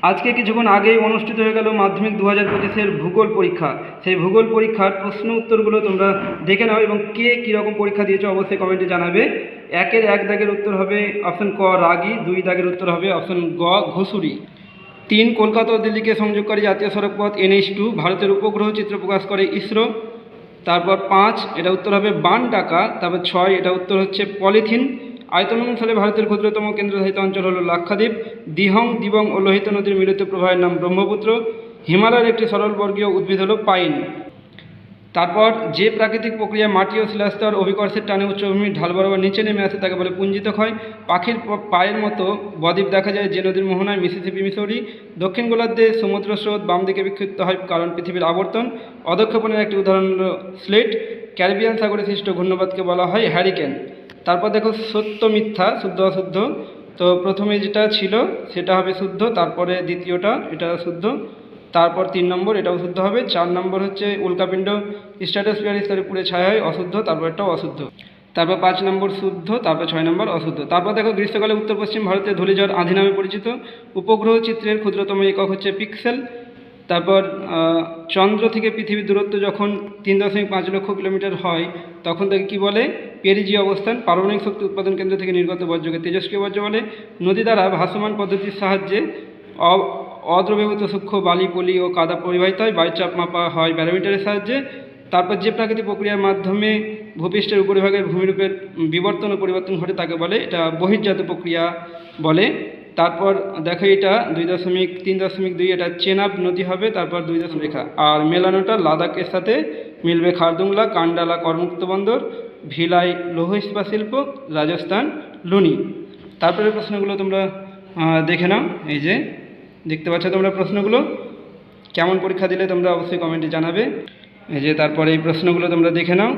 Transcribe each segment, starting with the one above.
আজকে কিছুক্ষণ আগেই অনুষ্ঠিত হয়ে গেল মাধ্যমিক 2025-এর ভূগোল পরীক্ষা। সেই ভূগোল পরীক্ষার প্রশ্ন উত্তরগুলো তোমরা দেখে নাও এবং কে কীরকম পরীক্ষা দিয়েছো অবশ্যই কমেন্টে জানাবে। 1-এর 1 দাগের উত্তর হবে অপশন ক রাগী, 2 দাগের উত্তর হবে অপশন গ ঘুষুরি। 3 কলকাতা ও দিল্লিকে সংযোগকারী জাতীয় সড়কপথ NH2 ভারতের উপগ্রহ চিত্র প্রকাশ করে ইসরো। তারপর 5 এটা উত্তর হবে বান ডাকা। তারপর 6 এটা উত্তর হচ্ছে পলিথিন। আয়তন অনুসারে ভারতের ক্ষুদ্রতম কেন্দ্রশাসিত অঞ্চল হলো লাক্ষাদ্বীপ। দিহং দিবং ও লোহিত নদীর মিলিত প্রবাহের নাম ব্রহ্মপুত্র। হিমালয়ের একটি সরলবর্গীয় উদ্ভিদ হলো পাইন। তারপর যে প্রাকৃতিক প্রক্রিয়ায় মাটি ও শিলাস্তর অভিকর্ষের টানে উচ্চভূমির ঢাল বরাবর নিচে নেমে আসে তাকে বলে পুঞ্জিত ক্ষয়। পাখির পায়ের মতো বদ্বীপ দেখা যায় যে নদীর মোহনায় মিসিসিপি মিসৌরি। দক্ষিণ গোলার্ধে সমুদ্র স্রোত বাম দিকে বিক্ষিপ্ত হয় কারণ পৃথিবীর আবর্তন। অদক্ষপণের একটি উদাহরণ হলো স্লেট। ক্যারিবিয়ান সাগরে সৃষ্ট ঘূর্ণবাদকে বলা হয় হ্যারিকেন। তারপর দেখো সত্য মিথ্যা শুদ্ধ অশুদ্ধ। তো প্রথমে যেটা ছিল সেটা হবে শুদ্ধ, তারপরে দ্বিতীয়টা এটা শুদ্ধ, তারপর 3 নম্বর এটাও শুদ্ধ হবে। 4 নম্বর হচ্ছে উল্কাপিণ্ড স্ট্র্যাটোস্ফিয়ার স্তরে পুড়ে ছায়া হয় অশুদ্ধ, তারপর এটাও অশুদ্ধ। তারপর 5 নম্বর শুদ্ধ, তারপর 6 নম্বর অশুদ্ধ। তারপর দেখো গ্রীষ্মকালে উত্তর পশ্চিম ভারতে ধূলিঝড় আঁধি নামে পরিচিত। উপগ্রহ চিত্রের ক্ষুদ্রতম একক হচ্ছে পিক্সেল। তারপর চন্দ্র থেকে পৃথিবীর দূরত্ব যখন 3.5 লক্ষ কিলোমিটার হয় তখন তাকে কী বলে? পেরিজি অবস্থান। পারমাণবিক শক্তি উৎপাদন কেন্দ্র থেকে নির্গত বর্জ্যকে তেজস্ক্রিয় বর্জ্য বলে। নদী দ্বারা ভাসমান পদ্ধতির সাহায্যে অদ্রবীভূত সূক্ষ্ম বালি পলি ও কাদা পরিবাহিত হয়। বায়ুচাপ মাপা হয় ব্যারোমিটারের সাহায্যে। তারপর যে প্রাকৃতিক প্রক্রিয়ার মাধ্যমে ভূপৃষ্ঠের উপরিভাগের ভূমিরূপের বিবর্তন ও পরিবর্তন ঘটে তাকে বলে এটা বহির্জাত প্রক্রিয়া বলে। তারপর দেখো এটা 3.2 এটা চেনাব নদী হবে। তারপর 2 রেখা আর মেলানোটা লাদাখের সাথে মিলবে খারদুংলা কান্ডালা করমুক্ত বন্দর, ভিলাই লৌহ ইস্পাত শিল্প, রাজস্থান লুনি। তারপরে প্রশ্নগুলো তোমরা দেখে নাও। এই যে দেখতে পাচ্ছ তোমরা প্রশ্নগুলো, কেমন পরীক্ষা দিলে তোমরা অবশ্যই কমেন্টে জানাবে। এই যে তারপর এই প্রশ্নগুলো তোমরা দেখে নাও।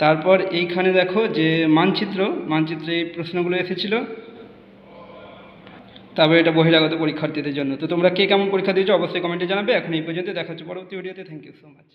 তারপর এইখানে দেখো যে মানচিত্রে এই প্রশ্নগুলো এসেছিলো। তারপরে এটা বহিরাগত পরীক্ষার্থীদের জন্য। তো তোমরা কে কেমন পরীক্ষা দিয়েছো অবশ্যই কমেন্টে জানাবে। এখন এই পর্যন্ত দেখা হচ্ছে পরবর্তী ভিডিওতে। Thank you so much.